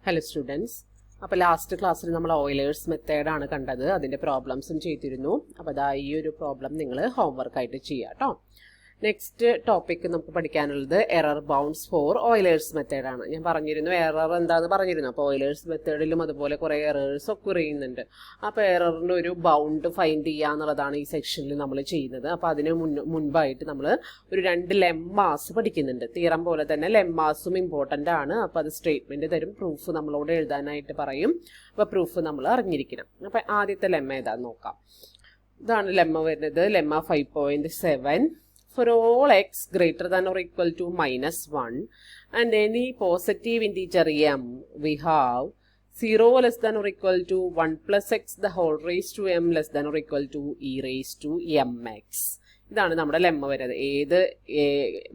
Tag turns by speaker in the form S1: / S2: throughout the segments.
S1: Hello students. അപ്പോൾ last ക്ലാസ്സിൽ നമ്മൾ ഓയിലേഴ്സ് മെത്തേഡാണ് കണ്ടത്. അതിൻ്റെ പ്രോബ്ലംസും ചെയ്തിരുന്നു. അപ്പോൾ അതാ ഈ ഒരു പ്രോബ്ലം നിങ്ങൾ ഹോംവർക്കായിട്ട് ചെയ്യുക കേട്ടോ. നെക്സ്റ്റ് ടോപ്പിക് നമുക്ക് പഠിക്കാനുള്ളത് എറർ ബൗണ്ട്സ് ഫോർ ഓയിലേഴ്സ് മെത്തേഡാണ്. ഞാൻ പറഞ്ഞിരുന്നു എറർ എന്താണെന്ന് പറഞ്ഞിരുന്നു. അപ്പോൾ ഓയിലേഴ്സ് മെത്തേഡിലും അതുപോലെ കുറേ എറേഴ്സ് ഒക്കെ ചെയ്യുന്നുണ്ട്. അപ്പോൾ എററിൻ്റെ ഒരു ബൗണ്ട് ഫൈൻഡ് ചെയ്യുക എന്നുള്ളതാണ് ഈ സെക്ഷനിൽ നമ്മൾ ചെയ്യുന്നത്. അപ്പോൾ അതിന് മുൻപായിട്ട് നമ്മൾ ഒരു 2 ലെമ്മാസ് പഠിക്കുന്നുണ്ട്. തിയറം പോലെ തന്നെ ലെമ്മാസും ഇമ്പോർട്ടൻ്റ് ആണ്. അപ്പോൾ അത് സ്റ്റേറ്റ്മെൻറ്റ് തരും, പ്രൂഫ് നമ്മളോട് എഴുതാനായിട്ട് പറയും. അപ്പോൾ പ്രൂഫ് നമ്മൾ അറിഞ്ഞിരിക്കണം. അപ്പോൾ ആദ്യത്തെ ലെമ്മ ഏതാണെന്ന് നോക്കാം. ഇതാണ് ലെമ്മ വരുന്നത്. Lemma 5.7. For all x greater than or equal to -1 and any positive integer m, we have 0 less than or equal to 1 plus x the whole raised to m less than or equal to e raised to mx. ഇതാണ് നമ്മുടെ lemma വരുന്നത്. ഏത്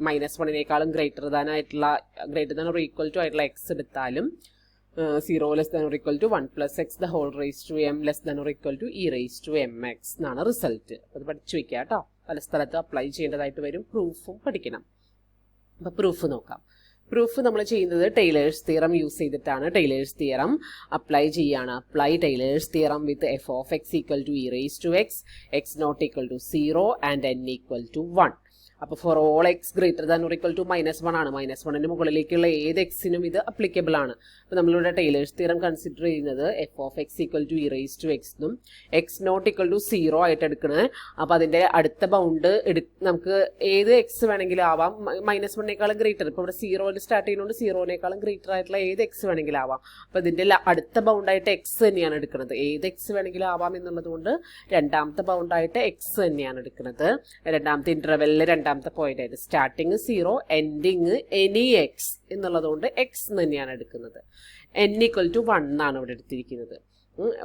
S1: -1 greater than or equal to ആയിട്ടുള്ള x എടുത്താലും 0 less than or equal to 1 plus x the whole raise to m less than or equal to e raise to m x എന്നാണ് result. അത് പഠിച്ചു വെക്കുക കേട്ടോ. പല സ്ഥലത്ത് അപ്ലൈ ചെയ്യേണ്ടതായിട്ട് വരും. പ്രൂഫും പഠിക്കണം. അപ്പോൾ പ്രൂഫ് നോക്കാം. പ്രൂഫ് നമ്മൾ ചെയ്യുന്നത് ടൈലേഴ്സ് തിയറം യൂസ് ചെയ്തിട്ടാണ്. ടൈലേഴ്സ് തിയറം അപ്ലൈ ചെയ്യാണ്. Apply Taylor's theorem with f of x equal to e raise to x, x naught equal to 0 and n equal to 1. അപ്പോൾ for all x greater than or equal to -1 ആണ്. -1ന് മുകളിലേക്കുള്ള ഏത് എക്സിനും ഇത് applicable ആണ്. അപ്പോൾ നമ്മളിവിടെ Taylor's theorem consider ചെയ്യുന്നത് f of x equal to e raise to എക്സിനും എക്സ് നോട്ട് ഈക്വൽ ടു 0 ആയിട്ട് എടുക്കണേ. അപ്പോൾ അതിൻ്റെ അടുത്ത ബൗണ്ട് നമുക്ക് ഏത് എക്സ് വേണമെങ്കിലും ആവാം. -1 ഗ്രേറ്റർ, ഇപ്പോൾ ഇവിടെ 0 സ്റ്റാർട്ട് ചെയ്യുന്നതുകൊണ്ട് 0 ഗ്രേറ്റർ ആയിട്ടുള്ള ഏത് എക്സ് വേണമെങ്കിലും ആവാം. അപ്പോൾ ഇതിൻ്റെ അടുത്ത ബൗണ്ടായിട്ട് എക്സ് തന്നെയാണ് എടുക്കുന്നത്. ഏത് എക്സ് വേണമെങ്കിലും ആവാം എന്നുള്ളത് കൊണ്ട് രണ്ടാമത്തെ ബൗണ്ടായിട്ട് എക്സ് തന്നെയാണ് എടുക്കുന്നത്. രണ്ടാമത്തെ ഇൻ്റർവെല്ലിൽ രണ്ടാമത്തെ പോയിന്റ് ആയിട്ട് സ്റ്റാർട്ടിങ് 0 എൻഡിങ് എനി എക്സ് എന്നുള്ളതുകൊണ്ട് എക്സ് തന്നെയാണ് എടുക്കുന്നത്. n ഈക്വൽ ടു 1 ആണ് ഇവിടെ എടുത്തിരിക്കുന്നത്.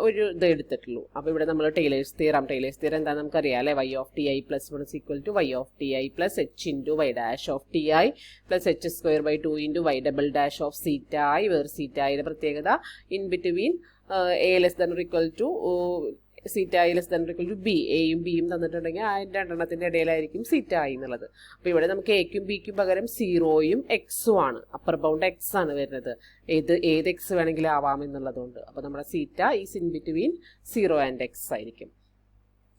S1: ഒരു ഇത് എടുത്തിട്ടുള്ളൂ. അപ്പോൾ ഇവിടെ നമ്മൾ ടൈലേഴ്സ് തിയറം എന്താണെന്ന് നമുക്കറിയാം അല്ലേ. y of t i plus 1 equal to y of t i plus h into y dash of t i plus h²/2 into y double dash of theta i. Where theta ഐയുടെ പ്രത്യേകത in between a less than or equal to theta i less than equal to b. എയും ബിയും തന്നിട്ടുണ്ടെങ്കിൽ ആ രണ്ടെണ്ണത്തിൻ്റെ ഇടയിലായിരിക്കും സീറ്റ I എന്നുള്ളത്. അപ്പോൾ ഇവിടെ നമുക്ക് എക്കും ബിക്കും പകരം 0യും എക്സും ആണ്. അപ്പർ ബൗണ്ട് എക്സ് ആണ് വരുന്നത്. ഏത് എക്സ് വേണമെങ്കിലും ആവാം എന്നുള്ളതുകൊണ്ട്. അപ്പോൾ നമ്മുടെ theta is in between 0 and x ആയിരിക്കും.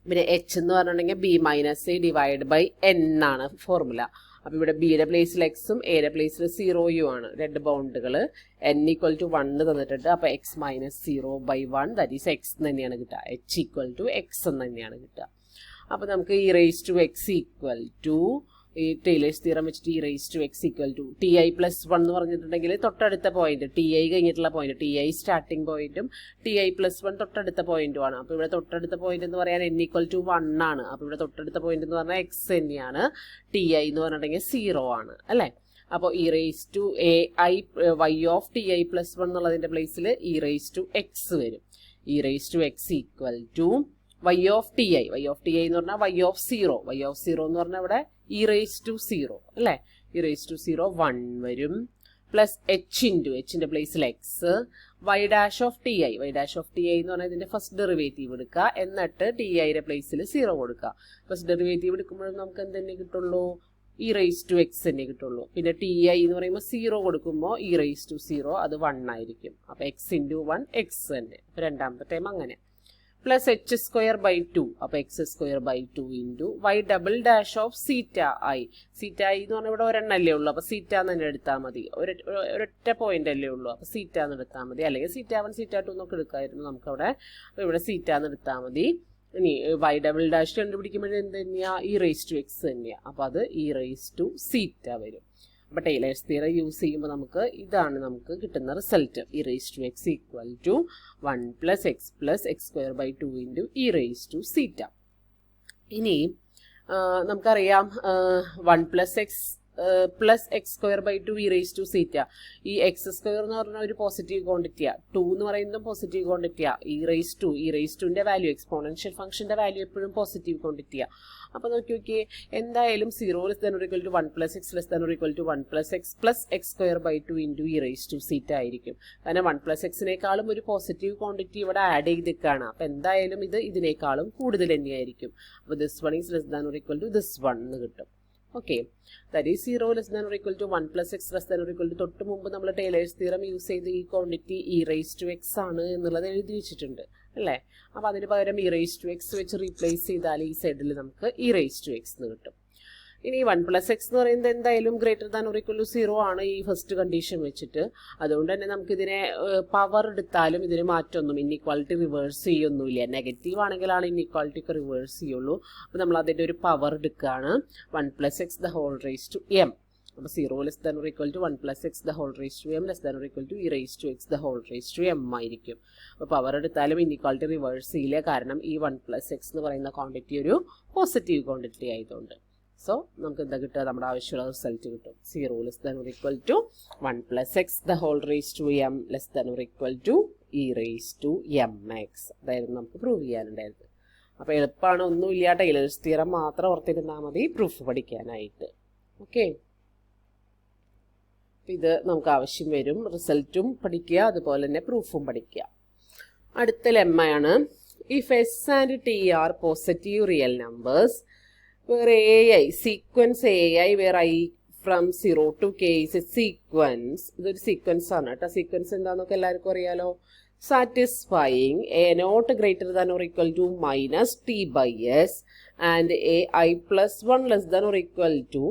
S1: പിന്നെ എച്ച് എന്ന് പറഞ്ഞിട്ടുണ്ടെങ്കിൽ b minus a divide by n ആണ് ഫോർമുല. അപ്പോൾ ഇവിടെ ബിയുടെ പ്ലേസിൽ എക്സും എയുടെ പ്ലേസിൽ 0യും ആണ്. രണ്ട് ബൗണ്ടുകൾ n ഈക്വൽ ടു 1 തന്നിട്ടുണ്ട്. അപ്പോൾ X minus 0/1 that is X തന്നെയാണ് കിട്ടുക. എച്ച് ഈക്വൽ ടു എക്സ് എന്ന് തന്നെയാണ് കിട്ടുക. അപ്പോൾ നമുക്ക് e raise to x equal to ഈ ടൈലേഴ്സ് തിയറം വെച്ചിട്ട് e raise to x equal to t i plus 1 എന്ന് പറഞ്ഞിട്ടുണ്ടെങ്കിൽ തൊട്ടടുത്ത പോയിന്റ് ടി ഐ കഴിഞ്ഞിട്ടുള്ള പോയിന്റ്, ടി ഐ സ്റ്റാർട്ടിംഗ് പോയിന്റും ടി ഐ പ്ലസ് 1 തൊട്ടടുത്ത പോയിന്റുമാണ്. അപ്പോൾ ഇവിടെ തൊട്ടടുത്ത പോയിന്റ് എന്ന് പറയാൻ n ഈക്വൽ ടു 1 ആണ്. അപ്പോൾ ഇവിടെ തൊട്ടടുത്ത പോയിന്റ് എന്ന് പറഞ്ഞാൽ എക്സ് തന്നെയാണ്. ടി ഐ എന്ന് പറഞ്ഞിട്ടുണ്ടെങ്കിൽ 0 ആണ് അല്ലേ. അപ്പോൾ e raise to a i y of t i plus 1 എന്നുള്ളതിൻ്റെ പ്ലേസിൽ ഇ റേസ് ടു എക്സ് വരും. E raise to x equal to y of t i എന്ന് പറഞ്ഞാൽ വൈ ഓഫ് 0 എന്ന് പറഞ്ഞാൽ ഇവിടെ ഇ റേസ് ടു 0 അല്ലേ. ഇ റേസ് ടു 0 1 വരും. പ്ലസ് എച്ച് ഇൻറ്റു എച്ചിൻ്റെ പ്ലേസിൽ x y dash of t i എന്ന് പറഞ്ഞാൽ ഇതിൻ്റെ ഫസ്റ്റ് ഡെറിവേറ്റീവ് എടുക്കുക. എന്നിട്ട് ടി ഐയുടെ പ്ലേസിൽ 0 കൊടുക്കുക. ഫസ്റ്റ് ഡെറിവേറ്റീവ് എടുക്കുമ്പോഴും നമുക്ക് എന്ത് തന്നെ കിട്ടുള്ളൂ? ഇ റേസ് ടു എക്സ് തന്നെ കിട്ടുള്ളൂ. പിന്നെ ടി ഐ എന്ന് പറയുമ്പോൾ 0 കൊടുക്കുമ്പോൾ ഇ റേസ് ടു 0 അത് 1 ആയിരിക്കും. അപ്പോൾ എക്സ് ഇൻറ്റു 1 എക്സ് തന്നെ. അപ്പോൾ രണ്ടാമത്തെ ടൈം അങ്ങനെ. പ്ലസ് h²/2 അപ്പോൾ x²/2 into y double dash of theta i എന്ന് പറഞ്ഞാൽ ഇവിടെ ഒരെണ്ണല്ലേ ഉള്ളൂ. അപ്പോൾ സീറ്റ എന്ന് തന്നെ എടുത്താൽ മതി. ഒരൊറ്റ പോയിന്റ് അല്ലേ ഉള്ളൂ. അപ്പോൾ സീറ്റ എന്ന് എടുത്താൽ മതി. അല്ലെങ്കിൽ സീറ്റ 1 സീറ്റ 2 എന്നൊക്കെ എടുക്കാമായിരുന്നു നമുക്കവിടെ. അപ്പോൾ ഇവിടെ സീറ്റ എന്ന് എടുത്താൽ മതി. ഇനി വൈ ഡബിൾ ഡാഷ് കണ്ടുപിടിക്കുമ്പോഴേ എന്ത് തന്നെയാണ്? ഇ റേസ് ടു എക്സ് തന്നെയാണ്. അപ്പോൾ അത് ഇ റേസ് ടു സീറ്റ വരും. അപ്പോൾ ടൈലേഴ്സ് തിയറം യൂസ് ചെയ്യുമ്പോൾ ഇതാണ് നമുക്ക് കിട്ടുന്ന result. E raise to x equal to 1 plus x plus x²/2 into e raise to theta. ഇനി നമുക്കറിയാം 1 plus x plus x²/2 e raise to theta. ഈ x² എന്ന് പറഞ്ഞാൽ ഒരു പോസിറ്റീവ് ക്വാണ്ടിറ്റിയാണ്. 2 എന്ന് പറയുന്നതും പോസിറ്റീവ് ക്വാണ്ടിറ്റിയാണ്. ഇ റേസ് ടുവിൻ്റെ വാല്യൂ, എക്സ്പോണൻഷ്യൽ ഫംഗ്ഷൻ്റെ വാല്യൂ എപ്പോഴും പോസിറ്റീവ് ക്വാണ്ടിറ്റിയാണ്. അപ്പോൾ നോക്കിയേ എന്തായാലും 0 less than or equal to 1 plus x less than or equal to 1 plus x plus x²/2 into e raise to theta ആയിരിക്കും. കാരണം 1 പ്ലസ് എക്സിനേക്കാളും ഒരു പോസിറ്റീവ് ക്വാണ്ടിറ്റി ഇവിടെ ആഡ് ചെയ്തിട്ടാണ്. അപ്പോൾ എന്തായാലും ഇതിനേക്കാളും കൂടുതൽ തന്നെയായിരിക്കും. അപ്പോൾ this 1 is less than or equal to this 1 എന്ന് കിട്ടും. Okay, that is 0 less than or equal to 1 plus x less than or equal to തൊട്ട് മുമ്പ് നമ്മൾ ടൈലേഴ്സ് തിയറം യൂസ് ചെയ്ത് ഈ quantity e raise to x ആണ് എന്നുള്ളത് എഴുതി വെച്ചിട്ടുണ്ട് അല്ലേ. അപ്പോൾ അതിന് പകരം ഇ റൈസ് ടു എക്സ് വെച്ച് റീപ്ലേസ് ചെയ്താൽ ഈ സൈഡിൽ നമുക്ക് ഇ റൈസ് ടു എക്സ് എന്ന് കിട്ടും. ഇനി 1 പ്ലസ് എക്സ് എന്ന് പറയുന്നത് എന്തായാലും greater than or equal to 0 ആണ് ഈ ഫസ്റ്റ് കണ്ടീഷൻ വെച്ചിട്ട്. അതുകൊണ്ട് തന്നെ നമുക്കിതിനെ പവർ എടുത്താലും ഇതിന് മാറ്റമൊന്നും ഇൻഇക്വാളിറ്റി റിവേഴ്സ് ചെയ്യൊന്നുമില്ല. നെഗറ്റീവ് ആണെങ്കിലാണ് ഇൻഇക്വാളിറ്റി ഒക്കെ റിവേഴ്സ് ചെയ്യുള്ളൂ. അപ്പോൾ നമ്മൾ അതിൻ്റെ ഒരു പവർ എടുക്കുകയാണ് 1 plus x the whole raise to m. അപ്പോൾ 0 less than or equal to 1 plus x the whole raise to m less than or equal to e raise to x the whole raise to m ആയിരിക്കും. അപ്പോൾ power എടുത്താലും inequality reverse ചെയ്യില്ല, കാരണം ഈ 1 plus X എന്ന് പറയുന്ന quantity ഒരു positive quantity ആയതുകൊണ്ട്. സോ നമുക്ക് എന്താ കിട്ടുക, നമ്മുടെ ആവശ്യമുള്ള റിസൾട്ട് കിട്ടും. 0 less than or equal to 1 plus x the whole raise to m less than or equal to e raise to m x. അതായിരുന്നു നമുക്ക് പ്രൂവ് ചെയ്യാനുണ്ടായത്. അപ്പോൾ എളുപ്പമാണ്, ഒന്നുമില്ല, ടൈലേഴ്സ് തിയറം മാത്രം ഓർത്തിരുന്നാൽ മതി പ്രൂഫ് പഠിക്കാനായിട്ട്. ഓക്കെ, ഇത് നമുക്ക് ആവശ്യം വരും. റിസൾട്ടും പഠിക്കുക, അതുപോലെ തന്നെ പ്രൂഫും പഠിക്കുക. അടുത്ത ലെമ്മയാണ്, if s and t are positive real numbers where ai sequence ai where I from 0 to k is a sequence. ഇതൊരു സീക്വൻസ് ആണ് കേട്ടോ. സീക്വൻസ് എന്താണെന്നൊക്കെ എല്ലാവർക്കും അറിയാലോ. Satisfying a naught greater than or equal to minus t by s and a i plus 1 less than or equal to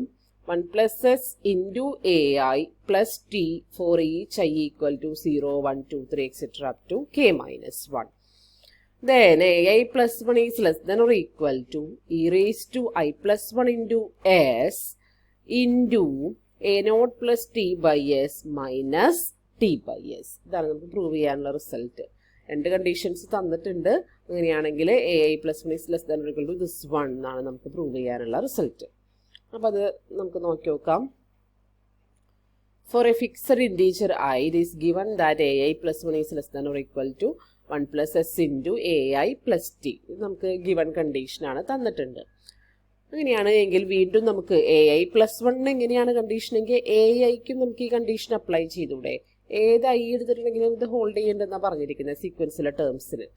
S1: 1 plus s into a i plus t for each i equal to 0 1 2 3 etcetera up to k minus 1. Then ai plus 1 is less than or equal to e raised to I plus 1 into s into a naught plus t by s minus t by s. ഇതാണ് നമുക്ക് prove ചെയ്യാനുള്ള result. രണ്ട് conditions തന്നിട്ടുണ്ട്. അങ്ങനെയാണെങ്കിൽ A i plus 1 is less than or equal to this 1 എന്നാണ് നമുക്ക് prove ചെയ്യാനുള്ള result. അപ്പോൾ അത് നമുക്ക് നോക്കി നോക്കാം. For a fixed integer I, it is given that ai plus 1 is less than or equal to 1 plus s into ai plus t. ഇത് നമുക്ക് ഗിവൺ കണ്ടീഷനാണ് തന്നിട്ടുണ്ട്. അങ്ങനെയാണ് എങ്കിൽ വീണ്ടും നമുക്ക് എ ഐ പ്ലസ് 1 എങ്ങനെയാണ് കണ്ടീഷൻ എങ്കിൽ എ ഐക്കും നമുക്ക് ഈ കണ്ടീഷൻ അപ്ലൈ ചെയ്തൂടെ. ഏത് ഐ എടുത്തിട്ടുണ്ടെങ്കിലും ഇത് ഹോൾഡ് ചെയ്യേണ്ടതെന്നാണ് പറഞ്ഞിരിക്കുന്നത് സീക്വൻസിലെ ടേംസിന്.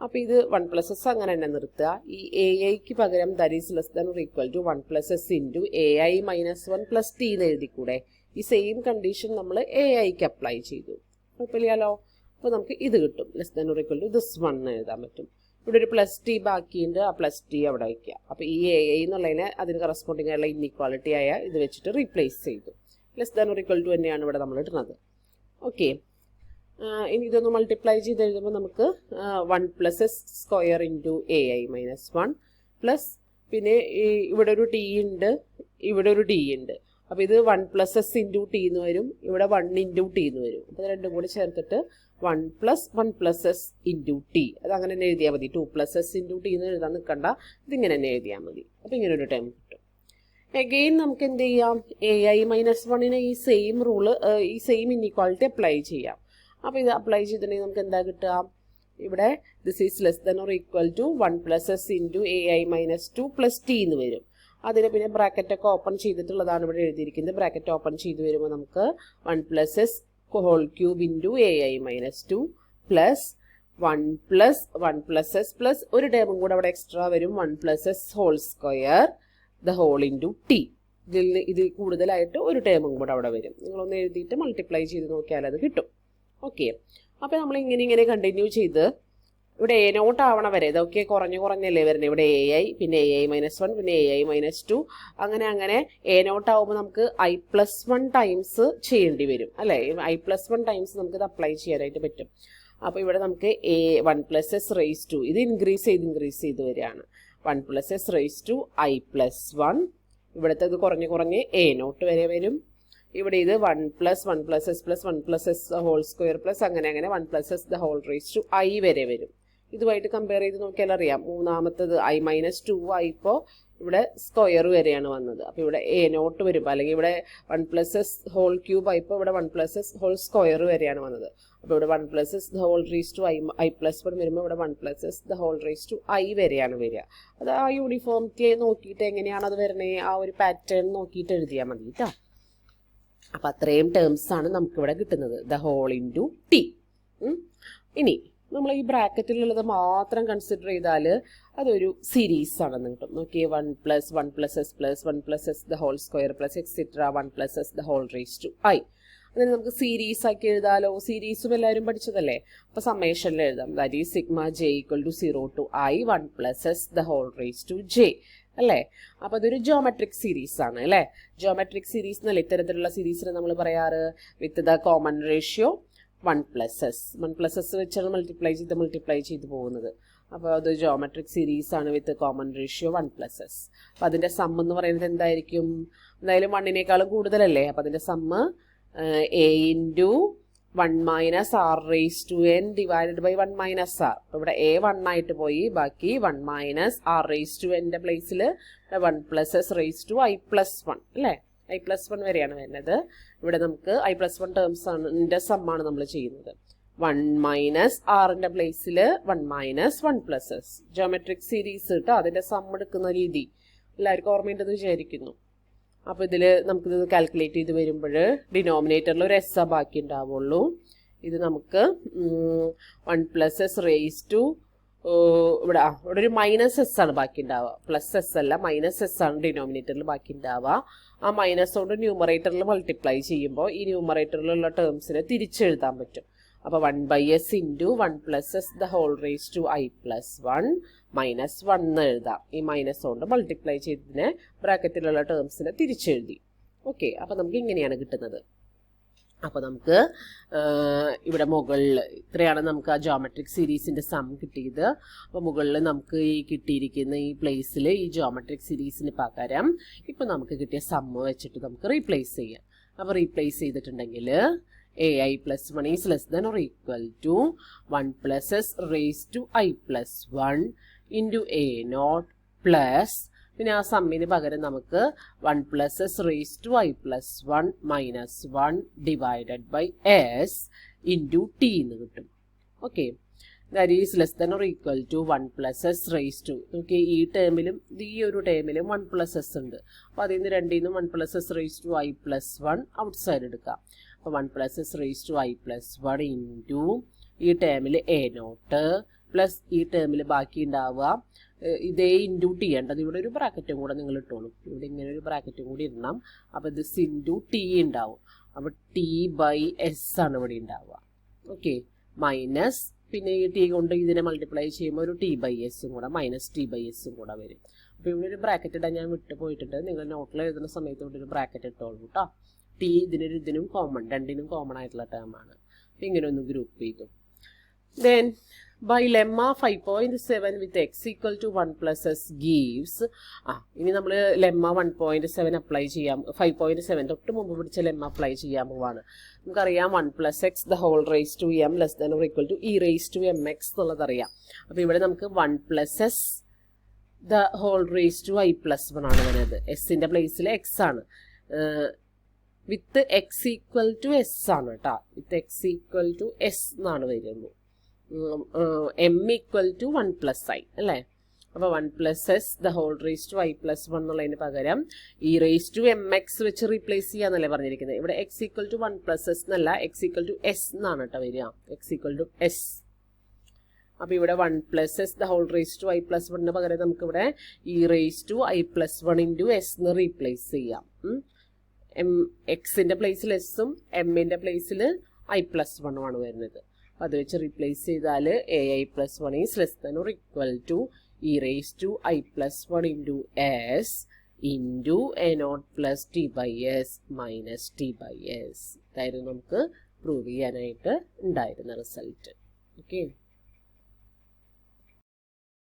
S1: അപ്പോൾ ഇത് 1 പ്ലസ് എസ് അങ്ങനെ തന്നെ നിർത്തുക. ഈ എ ഐക്ക് പകരം that is less than or equal to 1 plus s into a i minus 1 plus t എന്ന് എഴുതിക്കൂടെ. ഈ സെയിം കണ്ടീഷൻ നമ്മൾ എ ഐക്ക് അപ്ലൈ ചെയ്തു. കുഴപ്പമില്ലല്ലോ. അപ്പോൾ നമുക്ക് ഇത് കിട്ടും. Less than or equal to this 1 എഴുതാൻ പറ്റും. ഇവിടെ ഒരു പ്ലസ് ടി ബാക്കിയുണ്ട്, ആ പ്ലസ് ടി അവിടെ വയ്ക്കുക. അപ്പോൾ ഈ എ ഐ എന്നുള്ളതിനെ അതിന് കറസ്പോണ്ടിങ് ആയുള്ള ഇൻഇക്വാളിറ്റി ആയ ഇത് വെച്ചിട്ട് റീപ്ലേസ് ചെയ്തു. Less than or equal to തന്നെയാണ് ഇവിടെ നമ്മൾ ഇടുന്നത്. ഓക്കെ, ഇനി ഇതൊന്ന് മൾട്ടിപ്ലൈ ചെയ്ത് എഴുതുമ്പോൾ നമുക്ക് 1 plus S square into a i minus 1 plus പിന്നെ ഇവിടെ ഒരു ടി ഉണ്ട്, ഇവിടെ ഒരു ഡി ഉണ്ട്. അപ്പോൾ ഇത് 1 പ്ലസ് എസ് ഇൻറ്റു ടി എന്ന് വരും, ഇവിടെ 1 ഇൻറ്റു ടി എന്ന് വരും. അപ്പോൾ രണ്ടും കൂടി ചേർത്തിട്ട് 1 പ്ലസ് എസ് ഇൻറ്റു ടി, അത് അങ്ങനെ തന്നെ എഴുതിയാൽ മതി. 2 പ്ലസ് എസ് ഇൻറ്റു ടി എന്ന് എഴുതാൻ നിൽക്കണ്ട, ഇതിങ്ങനെ തന്നെ എഴുതിയാൽ മതി. അപ്പോൾ ഇങ്ങനെ ഒരു ടൈം കിട്ടും. എഗെയിൻ നമുക്ക് എന്ത് ചെയ്യാം, എ ഐ മൈനസ് 1ന് ഈ സെയിം റൂള് ഈ സെയിം ഇൻഇക്വാളിറ്റി അപ്ലൈ ചെയ്യാം. അപ്പോൾ ഇത് അപ്ലൈ ചെയ്തിട്ടുണ്ടെങ്കിൽ നമുക്ക് എന്താ കിട്ടുക, ഇവിടെ this is less than or equal to 1 plus s into a i minus 2 plus t എന്ന് വരും. അതിന് പിന്നെ ബ്രാക്കറ്റൊക്കെ ഓപ്പൺ ചെയ്തിട്ടുള്ളതാണ് ഇവിടെ എഴുതിയിരിക്കുന്നത്. ബ്രാക്കറ്റ് ഓപ്പൺ ചെയ്ത് വരുമ്പോൾ നമുക്ക് 1 plus s whole cube into a i minus 2 plus 1 plus s plus ഒരു ടേമും കൂടെ അവിടെ എക്സ്ട്രാ വരും 1 plus s whole square the whole into t. ഇതിൽ കൂടുതലായിട്ട് ഒരു ടേമും കൂടെ അവിടെ വരും. നിങ്ങളൊന്ന് എഴുതിയിട്ട് മൾട്ടിപ്ലൈ ചെയ്ത് നോക്കിയാൽ അത് കിട്ടും. ഓക്കെ, അപ്പോൾ നമ്മൾ ഇങ്ങനെ കണ്ടിന്യൂ ചെയ്ത് ഇവിടെ എ നോട്ട് ആവണ വരെ ഇതൊക്കെ കുറഞ്ഞല്ലേ വരുന്നത്. ഇവിടെ എ ഐ പിന്നെ എ ഐ മൈനസ് 1 പിന്നെ എ ഐ മൈനസ് 2 അങ്ങനെ എ നോട്ട് ആവുമ്പോൾ നമുക്ക് I പ്ലസ് 1 ടൈംസ് ചെയ്യേണ്ടി വരും അല്ലേ. I പ്ലസ് 1 ടൈംസ് നമുക്കിത് അപ്ലൈ ചെയ്യാനായിട്ട് പറ്റും. അപ്പോൾ ഇവിടെ നമുക്ക് 1 പ്ലസ് എസ് റേസ് ടു ഇത് ഇൻക്രീസ് ചെയ്ത് വരികയാണ്. 1 plus s raise to I plus 1, ഇവിടുത്തെ ഇത് കുറഞ്ഞ് എ നോട്ട് വരെ വരും. ഇവിടെ ഇത് 1 plus s plus 1 plus s whole square plus അങ്ങനെ 1 plus s the whole raise to I വരെ വരും. ഇതുമായിട്ട് കമ്പയർ ചെയ്ത് നോക്കിയാൽ അറിയാം. മൂന്നാമത്തത് I മൈനസ് 2 ആയിപ്പോൾ ഇവിടെ സ്ക്വയർ വരെയാണ് വന്നത്. അപ്പോൾ ഇവിടെ എ നോട്ട് വരുമ്പോൾ അല്ലെങ്കിൽ ഇവിടെ 1 പ്ലസ് എസ് ഹോൾ ക്യൂബ് ആയിപ്പോൾ ഇവിടെ 1 പ്ലസ് എസ് ഹോൾ സ്ക്വയർ വരെയാണ് വന്നത്. അപ്പോൾ ഇവിടെ 1 plus s the whole raise to I plus 1 വരുമ്പോൾ ഇവിടെ 1 plus s the whole raise to I വരെയാണ് വരിക. അത് ആ യൂണിഫോമിറ്റിയെ നോക്കിയിട്ട് എങ്ങനെയാണ് അത് വരണേ ആ ഒരു പാറ്റേൺ നോക്കിയിട്ട് എഴുതിയാൽ മതി കേട്ടോ. അപ്പം അത്രയും ടേംസ് ആണ് നമുക്കിവിടെ കിട്ടുന്നത്, ദ ഹോൾ ഇൻറ്റു ടി. ഇനി നമ്മൾ ഈ ബ്രാക്കറ്റിലുള്ളത് മാത്രം കൺസിഡർ ചെയ്താൽ അതൊരു സീരീസ് ആണെന്ന് കിട്ടും. നോക്കിയേ, 1 + 1 + s + 1 + s the whole square + etc. 1 + s the whole raised to I. അതിന് നമുക്ക് സീരീസ് ആക്കി എഴുതാലോ. സീരീസും എല്ലാവരും പഠിച്ചതല്ലേ. അപ്പോൾ സമ്മേഷനിൽ എഴുതാം. That is sigma j = 0 to I 1 + s the whole raised to j അല്ലേ. അപ്പോൾ അതൊരു ജോമെട്രിക് സീരീസ് ആണ് അല്ലേ. ജോമെട്രിക് സീരീസ് എന്നല്ല ഇത്തരത്തിലുള്ള സീരീസിനെ നമ്മൾ പറയാറ്. With the common ratio 1 + s. 1 + s വെച്ചാണ് മൾട്ടിപ്ലൈ ചെയ്ത് പോകുന്നത്. അപ്പോൾ അത് ജോമെട്രിക് സീരീസ് ആണ് വിത്ത് കോമൺ റേഷ്യോ 1 + s. അപ്പോൾ അതിൻ്റെ സം എന്ന് പറയുന്നത് എന്തായിരിക്കും? എന്തായാലും 1നേക്കാളും കൂടുതലല്ലേ. അപ്പോൾ അതിൻ്റെ sum a × 1 - r raised to n divided by 1 - r. അപ്പോൾ ഇവിടെ a 1 ആയിട്ട് പോയി. ബാക്കി 1 - r raised to n പ്ലേസിൽ 1 + s raised to I + 1 അല്ലേ. I + 1 വരെയാണ് വരുന്നത്. ഇവിടെ നമുക്ക് I + 1 ടേംസ് ആണ് സമ്മാണ് നമ്മൾ ചെയ്യുന്നത്. 1 - r പ്ലേസിൽ 1 - 1 + s. ജോമെട്രിക് സീരീസ് കേട്ടോ. അതിൻ്റെ സം എടുക്കുന്ന രീതി എല്ലാവർക്കും ഓർമ്മയുണ്ടെന്ന് വിചാരിക്കുന്നു. അപ്പോൾ ഇതിൽ നമുക്കിത് കാൽക്കുലേറ്റ് ചെയ്ത് വരുമ്പോൾ ഡിനോമിനേറ്ററിൽ ഒരു എസ് ബാക്കി ഉണ്ടാവുള്ളൂ. ഇത് നമുക്ക് 1 + s raised to ഇവിടെ ഒരു -s ആണ് ബാക്കി ഉണ്ടാവുക. +s അല്ല, -s ആണ് ഡിനോമിനേറ്ററിൽ ബാക്കി ഉണ്ടാവുക. ആ മൈനസ് കൊണ്ട് ന്യൂമറേറ്ററിൽ മൾട്ടിപ്ലൈ ചെയ്യുമ്പോൾ ഈ ന്യൂമറേറ്ററിലുള്ള ടേംസിനെ തിരിച്ചെഴുതാൻ പറ്റും. അപ്പോൾ 1/s × 1 + s the whole raised to I + 1 - 1 എന്ന് എഴുതാം. ഈ മൈനസ് കൊണ്ട് മൾട്ടിപ്ലൈ ചെയ്തതിനെ ബ്രാക്കറ്റിലുള്ള ടേംസിനെ തിരിച്ചെഴുതി. ഓക്കെ, അപ്പോൾ നമുക്ക് ഇങ്ങനെയാണ് കിട്ടുന്നത്. അപ്പോൾ നമുക്ക് ഇവിടെ മുകളിൽ ഇത്രയാണ് നമുക്ക് ആ ജോമെട്രിക് സീരീസിൻ്റെ സം കിട്ടിയത്. അപ്പോൾ മുകളിൽ നമുക്ക് ഈ കിട്ടിയിരിക്കുന്ന ഈ പ്ലേസിൽ ഈ ജോമെട്രിക് സീരീസിന് പകരം ഇപ്പോൾ നമുക്ക് കിട്ടിയ സമ്മ് വെച്ചിട്ട് നമുക്ക് റീപ്ലേസ് ചെയ്യാം. അപ്പോൾ റീപ്ലേസ് ചെയ്തിട്ടുണ്ടെങ്കിൽ ai + 1 is less than or equal to 1 + s raised to I + 1 into a0 plus പിന്നെ ആ സമ്മിന് പകരം നമുക്ക് 1 + s raised to I + 1 - 1 divided by s into t എന്ന് കിട്ടും. Okay, that is less than or equal to 1 + s raised to. Okay, ഈ ടേമിലും ഈ ഒരു ടേമിലും 1 + s ഉണ്ട്. അപ്പോൾ അതിൽ നിന്ന് രണ്ടിൽ നിന്നും 1 + s raised to I + 1 outside എടുക്കാം. അപ്പോൾ 1 + s raised to I + 1 into ഈ ടേമിൽ a0 പ്ലസ് ഈ ടേമിൽ ബാക്കി ഉണ്ടാവുക ഇതേ ഇൻറ്റു ടി ഉണ്ട്. ഇവിടെ ഒരു ബ്രാക്കറ്റും കൂടെ നിങ്ങൾ ഇട്ടോളൂ. ഇവിടെ ഇങ്ങനെ ഒരു ബ്രാക്കറ്റും കൂടി ഇടണം. അപ്പോൾ ഇത് ഇൻറ്റു ടി ഉണ്ടാവും. അപ്പോൾ t/s ആണ് ഇവിടെ ഉണ്ടാവുക. ഓക്കെ, മൈനസ് പിന്നെ ഈ ടി കൊണ്ട് ഇതിനെ മൾട്ടിപ്ലൈ ചെയ്യുമ്പോൾ ഒരു t/s കൂടെ -t/s കൂടെ വരും. അപ്പോൾ ഇവിടെ ഒരു ബ്രാക്കറ്റ് ഇടാൻ ഞാൻ വിട്ടു പോയിട്ടുണ്ട്. നിങ്ങൾ നോട്ടിൽ എഴുതുന്ന സമയത്ത് ഇവിടെ ഒരു ബ്രാക്കറ്റ് ഇട്ടോളൂ കേട്ടോ. ടി ഇതിനും കോമൺ, രണ്ടിനും കോമൺ ആയിട്ടുള്ള ടേമാണ്. അപ്പോൾ ഇങ്ങനെ ഒന്ന് ഗ്രൂപ്പ് ചെയ്തു. Then by lemma 5.7 with x equal to 1 + s gives ഇനി നമ്മൾ lemma 1.7 അപ്ലൈ ചെയ്യാം. 5.7 തൊട്ട് മുമ്പ് പിടിച്ച lemma അപ്ലൈ ചെയ്യാൻ പോവാണ്. നമുക്കറിയാം 1 + x the whole raised to m less than or equal to e raised to mx എന്നുള്ളത് അറിയാം. അപ്പോൾ ഇവിടെ നമുക്ക് 1 + s the whole raised to I + 1 ആണ് വരുന്നത്. എസിൻ്റെ പ്ലേസിൽ x ആണ്. വിത്ത് x equal to s ആണ് കേട്ടോ. വിത്ത് x equal to s എന്നാണ് വരുന്നത്. m equal to 1 + I അല്ലേ. അപ്പോൾ 1 + s the whole raised to I + 1 എന്നുള്ളതിന് പകരം e raised to mx വെച്ച് റീപ്ലേസ് ചെയ്യാന്നല്ലേ പറഞ്ഞിരിക്കുന്നത്. ഇവിടെ x equal to 1 + s എന്നല്ല, x equal to s എന്നാണ് കേട്ടോ വരിക. x equal to s. അപ്പോൾ ഇവിടെ 1 + s the whole raised to I + 1 പകരം നമുക്കിവിടെ e raised to I + 1 into s എന്ന് റീപ്ലേസ് ചെയ്യാം. എക്സിൻ്റെ പ്ലേസിൽ എസും എമ്മിൻ്റെ പ്ലേസിൽ I + 1 ആണ് വരുന്നത്. അത് വെച്ച് റീപ്ലേസ് ചെയ്താൽ ai + 1 is less than or equal to e raised to I + 1 into s into a0 plus t/s minus t/s. ഇതായിരുന്നു നമുക്ക് പ്രൂവ് ചെയ്യാനായിട്ട് ഉണ്ടായിരുന്ന റിസൾട്ട്. ഓക്കെ.